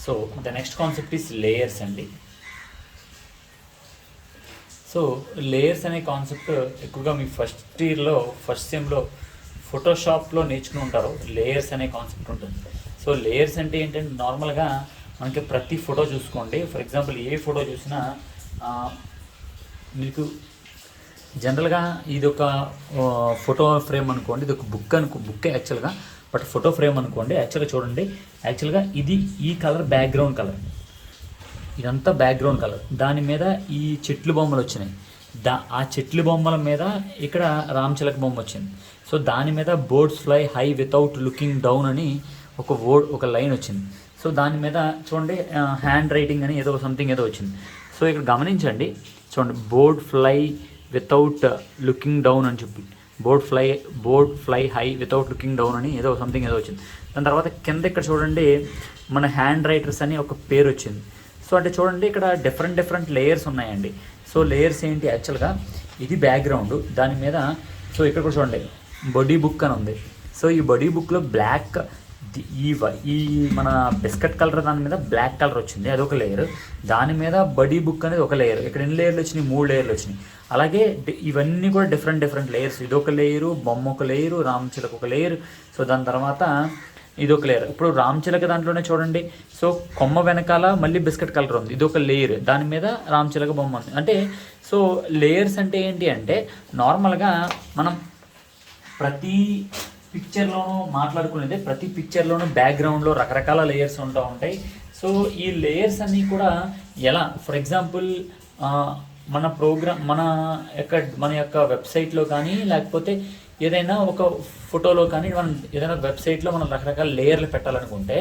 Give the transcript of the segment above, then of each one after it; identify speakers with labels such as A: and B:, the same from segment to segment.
A: So the next concept is layers అండి. So layers అనే concept ఎక్కువగా మీ ఫస్ట్ ఇయర్లో ఫస్ట్ సెమ్లో ఫోటోషాప్లో నేర్చుకుని ఉంటారు. లేయర్స్ అనే కాన్సెప్ట్ ఉంటుంది. సో లేయర్స్ అంటే ఏంటంటే నార్మల్గా మనకి ప్రతి ఫోటో చూసుకోండి. ఫర్ ఎగ్జాంపుల్ ఏ ఫోటో చూసినా మీకు జనరల్గా ఇది ఒక ఫోటో ఫ్రేమ్ అనుకోండి, ఇది ఒక బుక్ యాక్చువల్గా, బట్ ఫోటో ఫ్రేమ్ అనుకోండి. యాక్చువల్గా చూడండి, యాక్చువల్గా ఇది ఈ కలర్ బ్యాక్గ్రౌండ్ కలర్, ఇదంతా బ్యాక్గ్రౌండ్ కలర్. దాని మీద ఈ చెట్లు బొమ్మలు వచ్చినాయి. ఆ చెట్ల బొమ్మల మీద ఇక్కడ రామచిలక బొమ్మ వచ్చింది. సో దాని మీద birds fly high without looking down అని ఒక లైన్ వచ్చింది. సో దాని మీద చూడండి హ్యాండ్ రైటింగ్ అని ఏదో సంథింగ్ ఏదో వచ్చింది. సో ఇక్కడ గమనించండి, చూడండి board fly without looking down అని చెప్పి board fly high without looking down అని ఏదో సంథింగ్ ఏదో వచ్చింది. దాని తర్వాత కింద ఇక్కడ చూడండి మన హ్యాండ్ రైటర్స్ అని ఒక పేరు వచ్చింది. సో అంటే చూడండి ఇక్కడ డిఫరెంట్ లేయర్స్ ఉన్నాయండి. సో లేయర్స్ ఏంటి, యాక్చువల్గా ఇది బ్యాక్గ్రౌండ్, దాని మీద సో ఇక్కడ కూడా చూడండి బడీ బుక్ అని ఉంది. సో ఈ బడీ బుక్లో బ్లాక్ ఈ మన బిస్కెట్ కలర్ దాని మీద బ్లాక్ కలర్ వచ్చింది, అదొక లేయర్. దాని మీద బడీ బుక్ అనేది ఒక లేయర్. ఇక్కడ ఎన్ని లేయర్లు వచ్చినాయి, 3 లేయర్లు వచ్చినాయి. అలాగే ఇవన్నీ కూడా డిఫరెంట్ లేయర్స్. ఇదొక లేయరు, బొమ్మ ఒక లేయరు, రామచిలక ఒక లేయర్. సో దాని తర్వాత ఇదొక లేయర్. ఇప్పుడు రామచిలక దాంట్లోనే చూడండి, సో కొమ్మ వెనకాల మళ్ళీ బిస్కెట్ కలర్ ఉంది, ఇదొక లేయర్, దాని మీద రామచిలక బొమ్మ ఉంది. అంటే సో లేయర్స్ అంటే ఏంటి అంటే నార్మల్గా మనం ప్రతి పిక్చర్లోనూ మాట్లాడుకునేది, ప్రతి పిక్చర్లోనూ బ్యాక్గ్రౌండ్లో రకరకాల లేయర్స్ ఉంటాయి. సో ఈ లేయర్స్ అన్నీ కూడా ఎలా, ఫర్ ఎగ్జాంపుల్ మన యొక్క వెబ్సైట్లో కానీ లేకపోతే ఏదైనా ఒక ఫోటోలో కానీ మనం ఏదైనా వెబ్సైట్లో మనం రకరకాల లేయర్లు పెట్టాలనుకుంటే,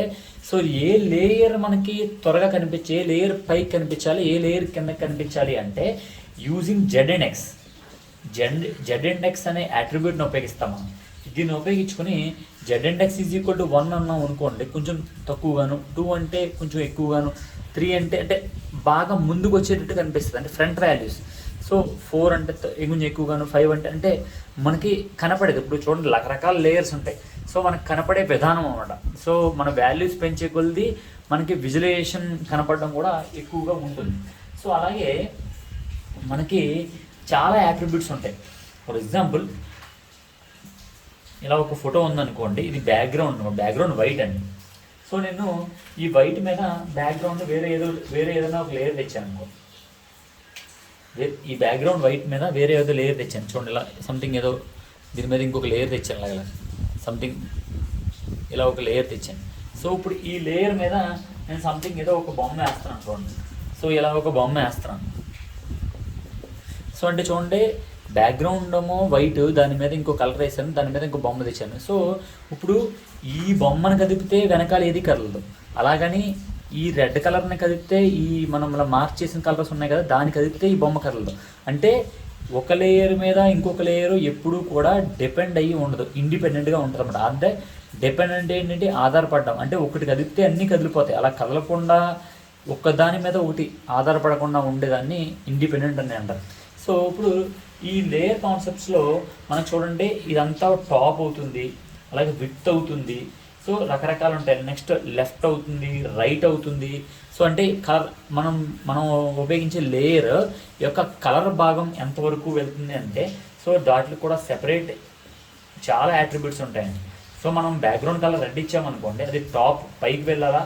A: సో ఏ లేయర్ మనకి త్వరగా కనిపించే, ఏ లేయర్ పైకి కనిపించాలి, ఏ లేయర్ కిందకి కనిపించాలి అంటే యూజింగ్ జెడ్ ఇండెక్స్ అనే అట్రిబ్యూట్ని ఉపయోగిస్తాం మనం. దీన్ని ఉపయోగించుకొని z(1) అన్నాం అనుకోండి, కొంచెం తక్కువగాను, 2 అంటే కొంచెం ఎక్కువగాను, 3 అంటే బాగా ముందుకు వచ్చేటట్టు కనిపిస్తుంది, అంటే ఫ్రంట్ వాల్యూస్. సో 4 అంటే కొంచెం ఎక్కువగాను, 5 అంటే మనకి కనపడేది. ఇప్పుడు చూడండి రకరకాల లేయర్స్ ఉంటాయి. సో మనకు కనపడే విధానం అన్నమాట. సో మన వాల్యూస్ పెంచే కొలది మనకి విజువలైజేషన్ కనపడడం కూడా ఎక్కువగా ఉంటుంది. సో అలాగే మనకి చాలా యాట్రిబ్యూట్స్ ఉంటాయి. ఫర్ ఎగ్జాంపుల్ ఇలా ఒక ఫోటో ఉందనుకోండి, ఇది బ్యాక్గ్రౌండ్ వైట్ అండి. సో నేను ఈ వైట్ మీద బ్యాక్గ్రౌండ్ వేరే ఏదైనా ఒక లేయర్ తెచ్చాను అనుకో, ఈ బ్యాక్గ్రౌండ్ వైట్ మీద వేరే ఏదో లేయర్ తెచ్చాను చూడండి, ఇలా సంథింగ్ ఏదో దీని మీద ఇంకొక లేయర్ తెచ్చాను, ఇలా సంథింగ్ ఇలా ఒక లేయర్ తెచ్చాను. సో ఇప్పుడు ఈ లేయర్ మీద నేను సంథింగ్ ఏదో ఒక బొమ్మ వేస్తున్నాను చూడండి. సో ఇలా ఒక బొమ్మ వేస్తున్నాను. సో అంటే చూడండి బ్యాక్గ్రౌండ్ ఏమో వైట్, దాని మీద ఇంకో కలర్ వేసాను, దాని మీద ఇంకో బొమ్మ తెచ్చాను. సో ఇప్పుడు ఈ బొమ్మను కదిపితే వెనకాల ఏది కదలదు, అలాగని ఈ రెడ్ కలర్ని కదిపితే ఈ మనం ఇలా మార్క్ చేసిన కలర్స్ ఉన్నాయి కదా, దాన్ని కదిపితే ఈ బొమ్మ కదలదు. అంటే ఒక లేయర్ మీద ఇంకొక లేయర్ ఎప్పుడూ కూడా డిపెండ్ అయ్యి ఉండదు, ఇండిపెండెంట్గా ఉంటుంది అన్నమాట. అంటే డిపెండెంట్ ఏంటంటే ఆధారపడడం, అంటే ఒకటి కదిపితే అన్నీ కదిలిపోతాయి. అలా కదలకుండా ఒక్కదాని మీద ఒకటి ఆధారపడకుండా ఉండేదాన్ని ఇండిపెండెంట్ అని అంటారు. సో ఇప్పుడు ఈ లేయర్ కాన్సెప్ట్స్లో మనకు చూడండి ఇదంతా టాప్ అవుతుంది, అలాగే విడ్త్ అవుతుంది. సో రకరకాలు ఉంటాయి. నెక్స్ట్ లెఫ్ట్ అవుతుంది, రైట్ అవుతుంది. సో అంటే మనం ఉపయోగించే లేయర్ యొక్క కలర్ భాగం ఎంతవరకు వెళ్తుంది అంటే, సో దాంట్లో కూడా సెపరేట్ చాలా యాట్రిబ్యూట్స్ ఉంటాయండి. సో మనం బ్యాక్గ్రౌండ్ కలర్ రెడ్ ఇచ్చామనుకోండి, అది టాప్ పైకి వెళ్ళాలా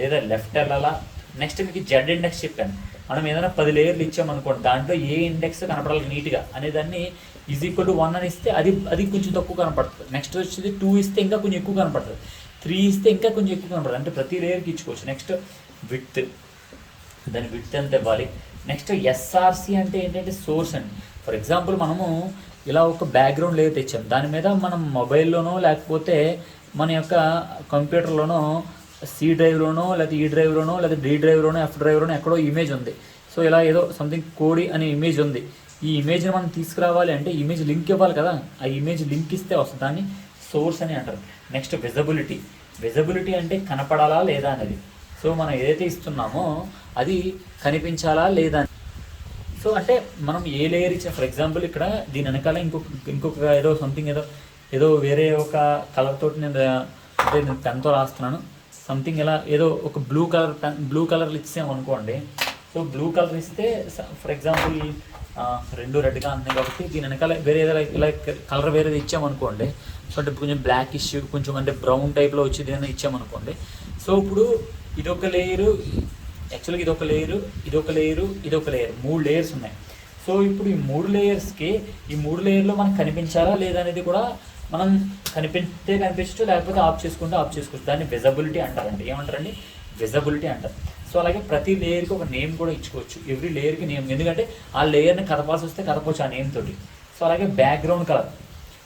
A: లేదా లెఫ్ట్ వెళ్ళాలా. నెక్స్ట్ మీకు జెడ్ ఇండెక్స్ చెప్పాను, మనం ఏదైనా 10 లేయర్లు ఇచ్చామనుకోండి, దాంట్లో ఏ ఇండెక్స్ కనపడాలి నీట్గా అనేదాన్ని =1 అని ఇస్తే అది కొంచెం తక్కువ కనపడుతుంది. నెక్స్ట్ వచ్చేది 2 ఇస్తే ఇంకా కొంచెం ఎక్కువ కనపడుతుంది, 3 ఇస్తే ఇంకా కొంచెం ఎక్కువ కనపడుతుంది. అంటే ప్రతి లేయర్కి ఇచ్చుకోవచ్చు. నెక్స్ట్ విడ్త్, దాని విడ్త్ ఎంత ఇవ్వాలి. నెక్స్ట్ SRC అంటే ఏంటంటే సోర్స్ అండి. ఫర్ ఎగ్జాంపుల్ మనము ఇలా ఒక బ్యాక్గ్రౌండ్ లేయర్ తెచ్చాం, దాని మీద మనం మొబైల్లోనో లేకపోతే మన యొక్క కంప్యూటర్లోనో C డ్రైవ్లోనో లేదా E డ్రైవ్లోనో లేదా D డ్రైవ్లోనో F డ్రైవ్లోనో ఎక్కడో ఇమేజ్ ఉంది. సో ఇలా ఏదో సంథింగ్ కోడి అనే ఇమేజ్ ఉంది. ఈ ఇమేజ్ని మనం తీసుకురావాలి అంటే ఇమేజ్ లింక్ ఇవ్వాలి కదా, ఆ ఇమేజ్ లింక్ ఇస్తే వస్తుంది, దాన్ని సోర్స్ అని అంటారు. నెక్స్ట్ విజిబిలిటీ అంటే కనపడాలా లేదా అనేది. సో మనం ఏదైతే ఇస్తున్నామో అది కనిపించాలా లేదా. సో అంటే మనం ఏ లేయర్ ఇచ్చా, ఫర్ ఎగ్జాంపుల్ ఇక్కడ దీని వెనకాల ఇంకొక ఏదో సంథింగ్ ఏదో వేరే ఒక కలర్ తోటి నేను పెన్తో రాస్తున్నాను. సంథింగ్ ఇలా ఏదో ఒక బ్లూ కలర్ ఇచ్చాము అనుకోండి. సో బ్లూ కలర్ ఇస్తే ఫర్ ఎగ్జాంపుల్ రెండు రెడ్గా అంటున్నాయి కాబట్టి దీని వెనకాల వేరే ఇలా కలర్ వేరేది ఇచ్చామనుకోండి. సో అంటే కొంచెం బ్లాక్ ఇష్యూ కొంచెం అంటే బ్రౌన్ టైప్లో వచ్చి ఏదైనా ఇచ్చామనుకోండి. సో ఇప్పుడు ఇదొక లేయరు, యాక్చువల్గా ఇదొక లేయరు, ఇదొక లేయరు, ఇదొక లేయర్, 3 లేయర్స్ ఉన్నాయి. సో ఇప్పుడు ఈ 3 లేయర్స్కి ఈ 3 లేయర్లో మనకు కనిపించాలా లేదా అనేది కూడా మనం కనిపిస్తే కనిపించచ్చు, లేకపోతే ఆఫ్ చేసుకోవచ్చు. దాన్ని విజబిలిటీ అంటారండి. ఏమంటారండి? విజబిలిటీ అంటారు. సో అలాగే ప్రతి లేయర్కి ఒక నేమ్ కూడా ఇచ్చుకోవచ్చు. ఎవ్రీ లేయర్కి నేమ్, ఎందుకంటే ఆ లేయర్ని కదపాల్సి వస్తే కదపవచ్చు ఆ నేమ్ తోటి. సో అలాగే బ్యాక్గ్రౌండ్ కలర్,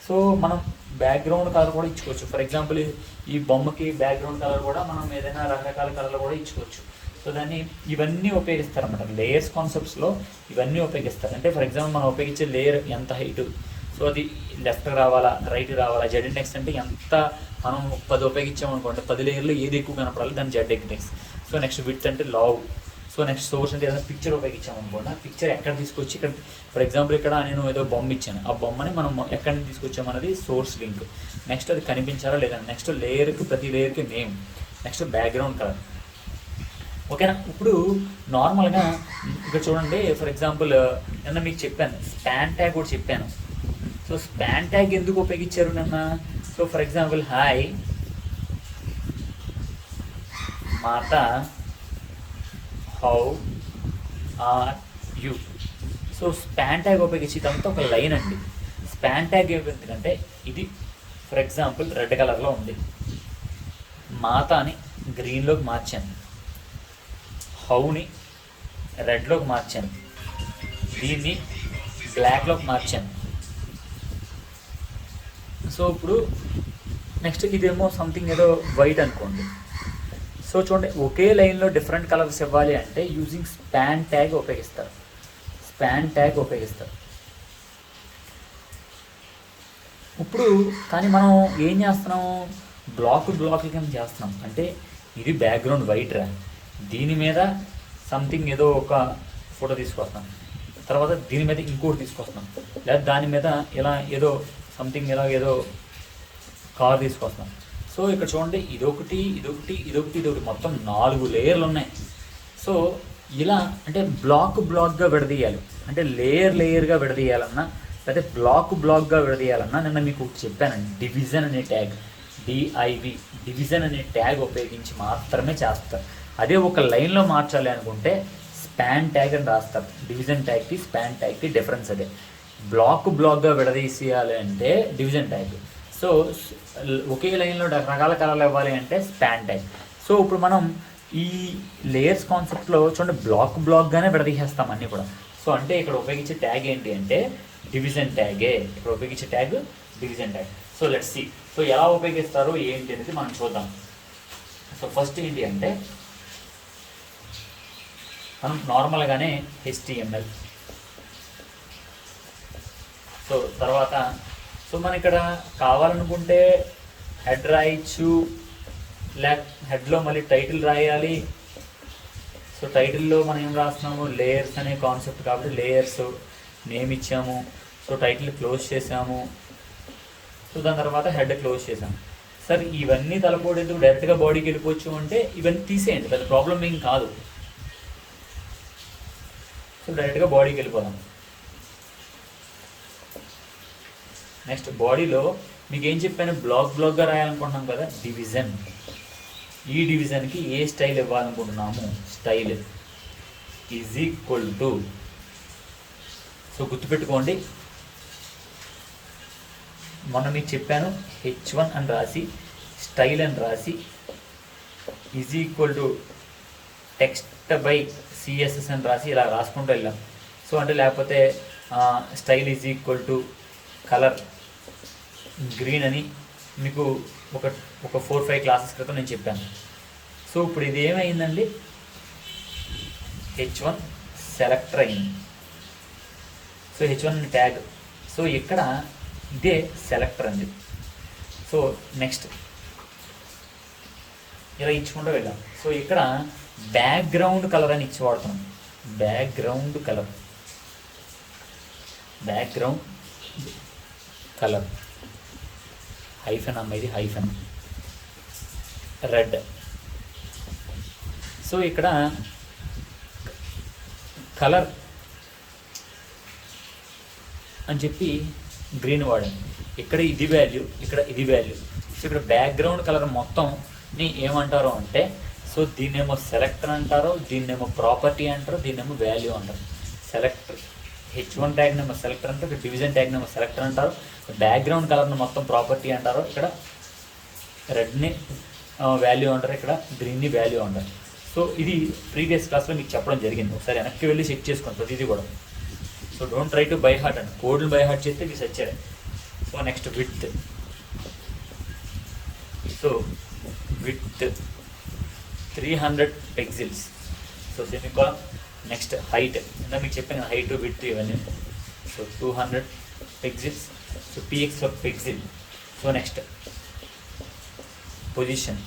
A: సో మనం బ్యాక్గ్రౌండ్ కలర్ కూడా ఇచ్చుకోవచ్చు. ఫర్ ఎగ్జాంపుల్ ఈ బొమ్మకి బ్యాక్గ్రౌండ్ కలర్ కూడా మనం ఏదైనా రకరకాల కలర్లు కూడా ఇచ్చుకోవచ్చు. సో దాన్ని ఇవన్నీ ఉపయోగిస్తారు అన్నమాట. లేయర్స్ కాన్సెప్ట్స్లో ఇవన్నీ ఉపయోగిస్తారు. అంటే ఫర్ ఎగ్జాంపుల్ మనం ఉపయోగించే లేయర్ ఎంత హైటు, సో అది లెఫ్ట్ రావాలా రైట్ రావాలా, జెడ్ ఇండెక్స్ అంటే ఎంత మనం 10 ఉపయోగించామనుకోండి, 10 లేయర్లో ఏది ఎక్కువ కనపడాలి దాన్ని Z index. So next width అంటే లావ్. సో నెక్స్ట్ సోర్స్ అంటే ఏదైనా పిక్చర్ ఉపయోగించామనుకోండి, ఆ పిక్చర్ ఎక్కడ తీసుకొచ్చి ఇక్కడ ఫర్ ఎగ్జాంపుల్ ఇక్కడ నేను ఏదో బొమ్మ ఇచ్చాను, ఆ బొమ్మని మనం ఎక్కడి నుంచి తీసుకొచ్చామన్నది సోర్స్ లింక్. నెక్స్ట్ అది కనిపించాలా లేదా, నెక్స్ట్ లేయర్కి ప్రతి లేయర్కి నేమ్, నెక్స్ట్ బ్యాక్గ్రౌండ్ కలర్. ఓకేనా? ఇప్పుడు నార్మల్గా ఇక్కడ చూడండి, ఫర్ ఎగ్జాంపుల్ నిన్న మీకు చెప్పాను స్పాన్ ట్యాగ్ కూడా చెప్పాను. సో స్పాన్ ట్యాగ్ ఎందుకు ఉపయోగించారు నిన్న? సో ఫర్ ఎగ్జాంపుల్ హాయ్ మాత how are you. So span tag ఉపయోగించి ఇదంతా ఒక లైన్ అండి. స్పాన్ ట్యాగ్ ఏమిటంటే ఇది ఫర్ ఎగ్జాంపుల్ రెడ్ కలర్లో ఉంది, మాత అని గ్రీన్లోకి మార్చాను, హౌని రెడ్లోకి మార్చాను, దీన్ని బ్లాక్లోకి మార్చాను. సో ఇప్పుడు నెక్స్ట్ ఇదేమో సంథింగ్ ఏదో వైట్ అనుకోండి. సో చూడండి, ఒకే లైన్లో డిఫరెంట్ కలర్స్ ఇవ్వాలి అంటే యూజింగ్ స్పాన్ ట్యాగ్ ఉపయోగిస్తారు. ఇప్పుడు కానీ మనం ఏం చేస్తున్నాము, బ్లాక్ కింద చేస్తున్నాం. అంటే ఇది బ్యాక్గ్రౌండ్ వైట్ రా, దీని మీద సంథింగ్ ఏదో ఒక ఫోటో తీసుకొస్తాం, తర్వాత దీని మీద ఇంకోటి తీసుకొస్తాం, లేదా దాని మీద ఇలా ఏదో సంథింగ్ ఇలా ఏదో కార్ తీసుకొస్తాం. సో ఇక్కడ చూడండి, ఇదొకటి మొత్తం 4 లేయర్లు ఉన్నాయి. సో ఇలా అంటే బ్లాక్గా విడదీయాలి, అంటే లేయర్గా విడదీయాలన్నా లేకపోతే బ్లాక్గా విడదీయాలన్నా నిన్న మీకు చెప్పానండి, డివిజన్ అనే ట్యాగ్, డివిజన్ అనే ట్యాగ్ ఉపయోగించి మాత్రమే చేస్తారు. అదే ఒక లైన్లో మార్చాలి అనుకుంటే స్పాన్ ట్యాగ్ అని రాస్తారు. డివిజన్ ట్యాగ్కి స్పాన్ ట్యాగ్కి డిఫరెన్స్ అదే. బ్లాక్గా విడదీసేయాలి అంటే డివిజన్ ట్యాగ్. సో ఒకే లైన్లో రకరకాల కలర్లు ఇవ్వాలి అంటే స్పాన్ ట్యాగ్. సో ఇప్పుడు మనం ఈ లేయర్స్ కాన్సెప్ట్లో చూడండి, బ్లాక్గానే విడదీసేస్తాం అన్నీ కూడా. సో అంటే ఇక్కడ ఉపయోగించే ట్యాగ్ ఏంటి అంటే డివిజన్ ట్యాగే. ఇక్కడ ఉపయోగించే tag division tag. So let's see, so ఎలా ఉపయోగిస్తారో ఏంటి అనేది మనం చూద్దాం. సో ఫస్ట్ ఏంటి అంటే మనం నార్మల్గానే HTML, సో తర్వాత సో మనం ఇక్కడ కావాలనుకుంటే హెడ్ రాయచ్చు, హెడ్లో మళ్ళీ టైటిల్ రాయాలి. సో టైటిల్లో మనం ఏం రాస్తున్నాము, లేయర్స్ అనే కాన్సెప్ట్ కాబట్టి లేయర్స్ నేమ్ ఇచ్చాము. సో టైటిల్ క్లోజ్ చేసాము. సో దాని తర్వాత హెడ్ క్లోజ్ చేసాము. సార్ ఇవన్నీ తలపోడేందుకు డైరెక్ట్గా బాడీకి వెళ్ళిపోవచ్చు అంటే ఇవన్నీ తీసేయండి, పెద్ద ప్రాబ్లం ఏం కాదు. సో డైరెక్ట్గా బాడీకి వెళ్ళిపోదాం. నెక్స్ట్ బాడీలో మీకు ఏం చెప్పాను, బ్లాక్గా రాయాలనుకుంటున్నాం కదా, డివిజన్. ఈ డివిజన్కి ఏ స్టైల్ ఇవ్వాలనుకుంటున్నాము, style is equal to, so గుర్తుపెట్టుకోండి మొన్న మీకు చెప్పాను H1 అని రాసి స్టైల్ అని రాసి is equal to text by CSS అని రాసి ఇలా రాసుకుంటూ వెళ్ళాం. సో అంటే లేకపోతే style is equal to colour green అని మీకు ఒక 4-5 క్లాసెస్ క్రితం నేను చెప్పాను. సో ఇప్పుడు ఇది ఏమైందండి, H1 సెలెక్టర్ అయింది. సో H1 ట్యాగ్, సో ఇక్కడ ఇదే సెలెక్టర్ అండి. సో నెక్స్ట్ ఇలా ఇచ్చుకుంటూ వెళ్ళాం. సో ఇక్కడ బ్యాక్గ్రౌండ్ కలర్ అని ఇచ్చి వాడుతున్నాం. బ్యాక్గ్రౌండ్ కలర్ హైఫెన్ అమ్మ, ఇది హైఫెన్ రెడ్. సో ఇక్కడ కలర్ అని చెప్పి గ్రీన్ వాడాను. ఇక్కడ ఇది వాల్యూ, ఇక్కడ ఇది వాల్యూ. సో ఇక్కడ బ్యాక్గ్రౌండ్ కలర్ మొత్తంని ఏమంటారు అంటే, సో దీన్నేమో సెలెక్టర్ అంటారు, దీన్నేమో ప్రాపర్టీ అంటారు, దీన్నేమో వాల్యూ అంటారు. సెలెక్టర్ H1 ట్యాగ్నేమో సెలెక్టర్ అంటారు, ఇక్కడ డివిజన్ ట్యాగ్నేమో సెలెక్టర్ అంటారు, బ్యాక్గ్రౌండ్ కలర్ని మొత్తం ప్రాపర్టీ అంటారు, ఇక్కడ రెడ్ని వాల్యూ అంటారు, ఇక్కడ గ్రీన్ని వాల్యూ అంటారు. సో ఇది ప్రీవియస్ క్లాస్లో మీకు చెప్పడం జరిగింది. ఒకసారి వెనక్కి వెళ్ళి చెక్ చేసుకోండి ప్రతిదీ కూడా. So don't try to buy heart అండి, కోడ్లు బై హార్ట్ చేస్తే మీకు వచ్చారు. So next width. So width 300 pixels. So semicolon. Next height, ఇందా మీకు చెప్పాను హైట్ విడ్త్ ఇవన్నీ. So 200 pixels. So px for pixel. So next position.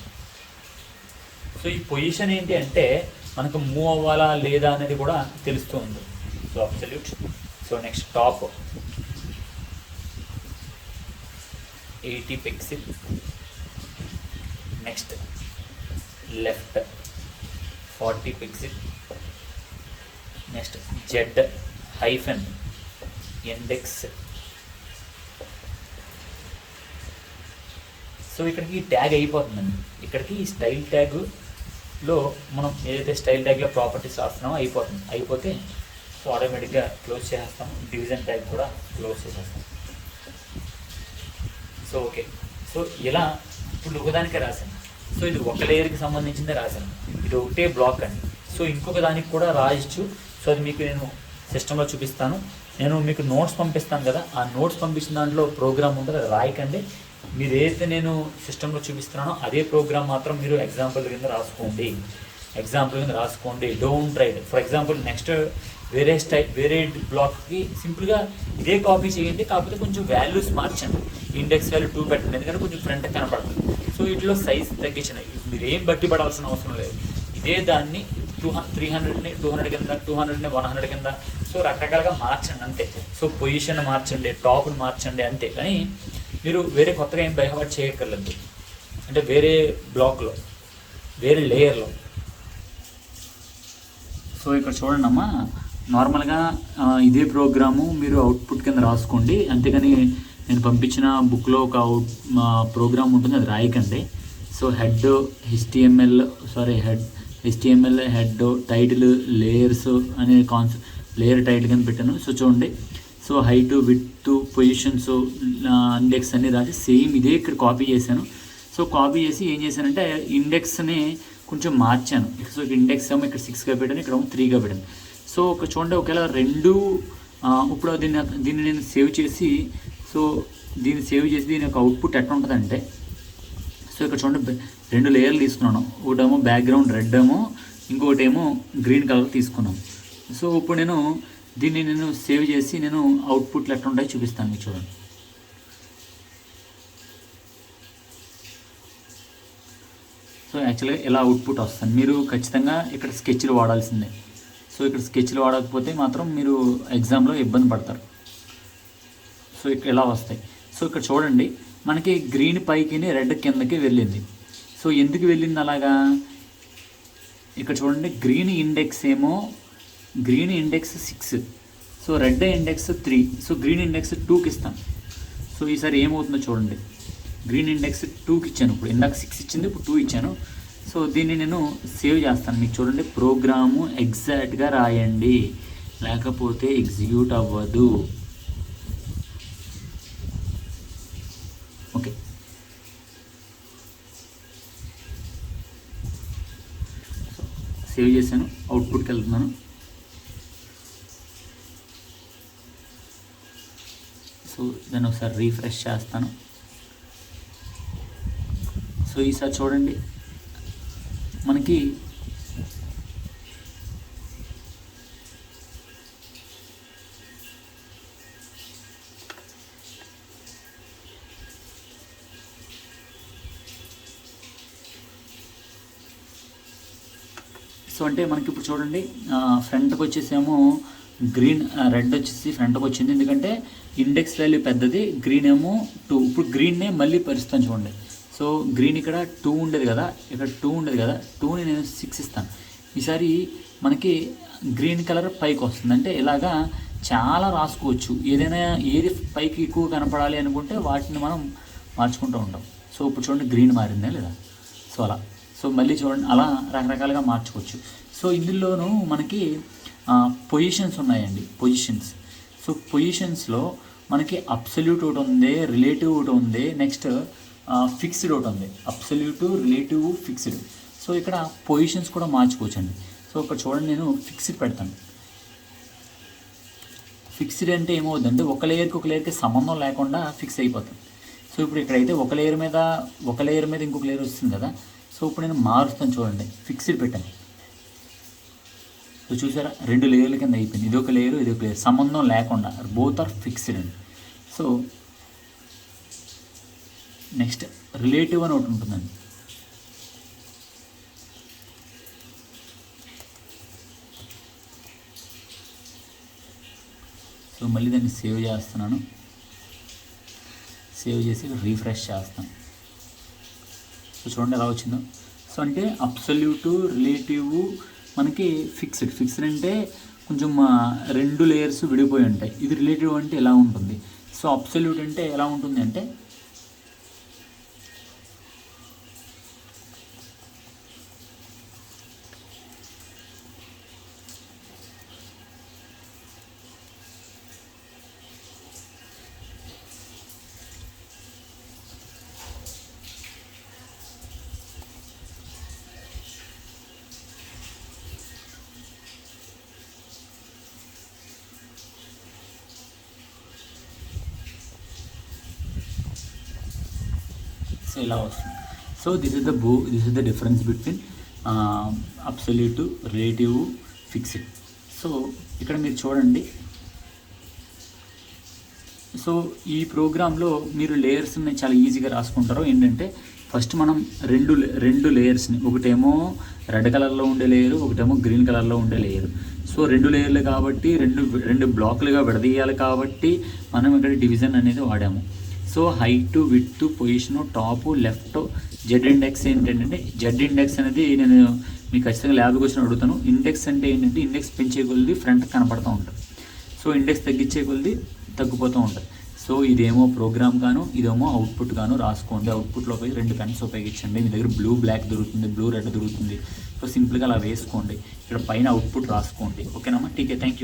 A: So ఈ పొజిషన్ ఏంటి అంటే మనకు మూవ్ అవ్వాలా లేదా అనేది కూడా తెలుస్తూ ఉంది. So absolute. So next top 80 pixel. Next left 40 pixel. Next Z hyphen index. So ఇక్కడికి ట్యాగ్ అయిపోతుందండి. ఇక్కడికి ఈ స్టైల్ ట్యాగ్లో మనం ఏదైతే స్టైల్ ట్యాగ్లో ప్రాపర్టీస్ రాస్తున్నామో అయిపోతే సో ఆటోమేటిక్గా క్లోజ్ చేసేస్తాం. డివిజన్ ట్యాగ్ కూడా క్లోజ్ చేసేస్తాం. So okay. సో ఇలా ఇప్పుడు ఒకదానికే రాశాను. సో ఇది ఒక లేయర్కి సంబంధించిందే రాశాను. ఇది ఒకటే బ్లాక్ అండి. సో ఇంకొక దానికి కూడా రాయొచ్చు. సో అది మీకు నేను సిస్టంలో చూపిస్తాను. నేను మీకు నోట్స్ పంపిస్తాను కదా, ఆ నోట్స్ పంపించిన దాంట్లో ప్రోగ్రామ్ ఉంటుంది, అది రాయకండి. మీరు ఏదైతే నేను సిస్టంలో చూపిస్తున్నానో అదే ప్రోగ్రామ్ మాత్రం మీరు ఎగ్జాంపుల్ కింద రాసుకోండి. Don't try. For example next వేరే బ్లాక్కి సింపుల్గా ఇదే కాపీ చేయండి, కాకపోతే కొంచెం వాల్యూస్ మార్చండి. ఇండెక్స్ వాల్యూ 2 పెట్టండి, ఎందుకంటే కొంచెం ఫ్రంట్ కనపడుతుంది. సో వీటిలో సైజ్ తగ్గించండి. మీరు ఏం బట్టి పడాల్సిన అవసరం లేదు. ఇదే దాన్ని 300ని 200 కింద, 200ని 100 కింద, సో రకరకాలుగా మార్చండి అంతే. సో పొజిషన్ మార్చండి, టాప్ని మార్చండి అంతే. కానీ మీరు వేరే కొత్తగా ఏం బైహార్ట్ చేయక్కర్లేదు. అంటే వేరే బ్లాక్లో, వేరే లేయర్లో. సో ఇక్కడ చూడండి అమ్మా, నార్మల్గా ఇదే ప్రోగ్రాము మీరు అవుట్పుట్ కింద రాసుకోండి. అంతేగాని నేను పంపించిన బుక్లో ఒక ప్రోగ్రామ్ ఉంటుంది, అది రాయకండి. So HTML head title layers అనే లేయర్ టైటిల్ కింద పెట్టాను. సో చూడండి. So height width positions index అన్ని రాసి సేమ్ ఇదే ఇక్కడ కాపీ చేశాను. సో కాపీ చేసి ఏం చేశానంటే ఇండెక్స్ని కొంచెం మార్చాను. సో ఇండెక్స్ ఏమో ఇక్కడ 6గా పెట్టాను, ఇక్కడ 3గా పెట్టాను. సో ఒక చూడండి, ఒకవేళ రెండు ఇప్పుడు దీన్ని నేను సేవ్ చేసి దీని యొక్క అవుట్పుట్ ఎట్లా ఉంటుందంటే, సో ఇక్కడ చూడండి 2 లేయర్లు తీసుకున్నాను. ఒకటేమో బ్యాక్గ్రౌండ్ రెడ్ ఏమో, ఇంకొకటి ఏమో గ్రీన్ కలర్ తీసుకున్నాను. సో ఇప్పుడు దీన్ని నేను సేవ్ చేసి నేను అవుట్పుట్లు ఎట్లా ఉంటాయో చూపిస్తాను మీకు. చూడండి. సో యాక్చువల్గా ఎలా అవుట్పుట్ వస్తుంది, మీరు ఖచ్చితంగా ఇక్కడ స్కెచ్లు వాడాల్సిందే. సో ఇక్కడ స్కెచ్లు వాడకపోతే మాత్రం మీరు ఎగ్జామ్లో ఇబ్బంది పడతారు. సో ఇక్కడ ఎలా వస్తాయి. సో ఇక్కడ చూడండి, మనకి గ్రీన్ పైకి రెడ్ కిందకి వెళ్ళింది. సో ఎందుకు వెళ్ళింది అలాగా, ఇక్కడ చూడండి green index 6, so red index 3, so green index 2కి ఇస్తాను. సో ఈసారి ఏమవుతుందో చూడండి. గ్రీన్ ఇండెక్స్ 2కి ఇచ్చాను, ఇప్పుడు ఇందాక 6 ఇచ్చింది, ఇప్పుడు 2 ఇచ్చాను. సో దీన్ని నేను సేవ్ చేస్తాను మీకు. చూడండి, ప్రోగ్రాము ఎగ్జాక్ట్గా రాయండి, లేకపోతే ఎగ్జిక్యూట్ అవ్వదు. ఓకే. సేవ్ చేశాను, అవుట్పుట్కి వెళ్తున్నాను. సో దాన్ని ఒకసారి రీఫ్రెష్ చేస్తాను. సో ఈసారి చూడండి, మనకి సో అంటే మనకి ఇప్పుడు చూడండి ఫ్రంట్కి వచ్చేసేమో రెడ్ వచ్చేసి ఫ్రంట్కి వచ్చింది, ఎందుకంటే ఇండెక్స్ వాల్యూ పెద్దది, గ్రీన్ ఏమో 2. ఇప్పుడు గ్రీన్నే మళ్ళీ పరిస్థితి చూడండి. సో గ్రీన్ ఇక్కడ 2 ఉండేది కదా, ఇక్కడ 2 ఉండేది కదా, 2ని నేను 6 ఇస్తాను. ఈసారి మనకి గ్రీన్ కలర్ పైకి వస్తుంది. అంటే ఇలాగా చాలా రాసుకోవచ్చు. ఏదైనా ఏది పైకి ఎక్కువ కనపడాలి అనుకుంటే వాటిని మనం మార్చుకుంటూ ఉంటాం. సో ఇప్పుడు చూడండి గ్రీన్ మారిందా లేదా. సో అలా సో మళ్ళీ చూడండి అలా రకరకాలుగా మార్చుకోవచ్చు. సో ఇందులోనూ మనకి పొజిషన్స్ ఉన్నాయండి, పొజిషన్స్. సో పొజిషన్స్లో మనకి అబ్సల్యూట్ ఒకటి ఉంది, రిలేటివ్ ఒకటి ఉంది, నెక్స్ట్ ఫిక్స్డ్ ఒకటి ఉంది. Absolute, relative, fixed. సో ఇక్కడ పొజిషన్స్ కూడా మార్చుకోవచ్చు అండి. సో ఇక్కడ చూడండి నేను ఫిక్స్డ్ పెడతాను. ఫిక్స్డ్ అంటే ఏమవుతుందంటే ఒక లేయర్కి సంబంధం లేకుండా ఫిక్స్ అయిపోతుంది. సో ఇప్పుడు ఇక్కడైతే ఒక లేయర్ మీద ఇంకొక లేయర్ వస్తుంది కదా. సో ఇప్పుడు నేను మారుస్తాను చూడండి, ఫిక్స్డ్ పెట్టాను. సో చూసారా 2 లేయర్ల కింద అయిపోయింది. ఇదొక లేయర్, ఇదొక లేయర్, సంబంధం లేకుండా బోత్ ఆర్ ఫిక్స్డ్ అండి. సో నెక్స్ట్ రిలేటివ్ అని ఒకటి ఉంటుందండి. సో మళ్ళీ దాన్ని సేవ్ చేస్తున్నాను. సేవ్ చేసి రీఫ్రెష్ చేస్తాను. సో చూడండి ఎలా వచ్చిందో. సో అంటే అబ్సల్యూటు, రిలేటివ్, మనకి ఫిక్స్డ్ అంటే కొంచెం 2 లేయర్స్ విడిపోయి ఉంటాయి. ఇది రిలేటివ్ అంటే ఎలా ఉంటుంది. సో అబ్సల్యూట్ అంటే ఎలా ఉంటుంది అంటే సో ఇలా వస్తుంది. So this is the difference between absolute, relative, fixed. So ఇక్కడ మీరు చూడండి. సో ఈ ప్రోగ్రాంలో మీరు లేయర్స్ని చాలా ఈజీగా రాసుకుంటారు. ఏంటంటే ఫస్ట్ మనం రెండు లేయర్స్ని, ఒకటేమో రెడ్ కలర్లో ఉండే లేయరు, ఒకటేమో గ్రీన్ కలర్లో ఉండే లేయరు. సో 2 లేయర్లు కాబట్టి రెండు బ్లాక్లుగా విడదీయాలి కాబట్టి మనం ఇక్కడ డివిజన్ అనేది వాడాము. So height, width, position, top, left, Z index ఏంటంటే జెడ్ ఇండెక్స్ అనేది నేను మీకు ఖచ్చితంగా ల్యాబ్కి వచ్చిన అడుగుతాను. ఇండెక్స్ అంటే ఏంటంటే ఇండెక్స్ పెంచే కొద్ది ఫ్రంట్ కనపడుతూ ఉంటుంది. సో ఇండెక్స్ తగ్గించే కొద్ది తగ్గిపోతూ ఉంటుంది. సో ఇదేమో ప్రోగ్రామ్ గాను, ఇదేమో అవుట్పుట్ గాను రాసుకోండి. అవుట్పుట్లో పోయి 2 పెన్స్ ఉపయోగించండి. మీ దగ్గర బ్లూ బ్లాక్ దొరుకుతుంది, బ్లూ రెడ్ దొరుకుతుంది. సో సింపుల్గా అలా వేసుకోండి. ఇక్కడ పైన అవుట్పుట్ రాసుకోండి. ఓకేనమ్మా, టీకే, థ్యాంక్ యూ.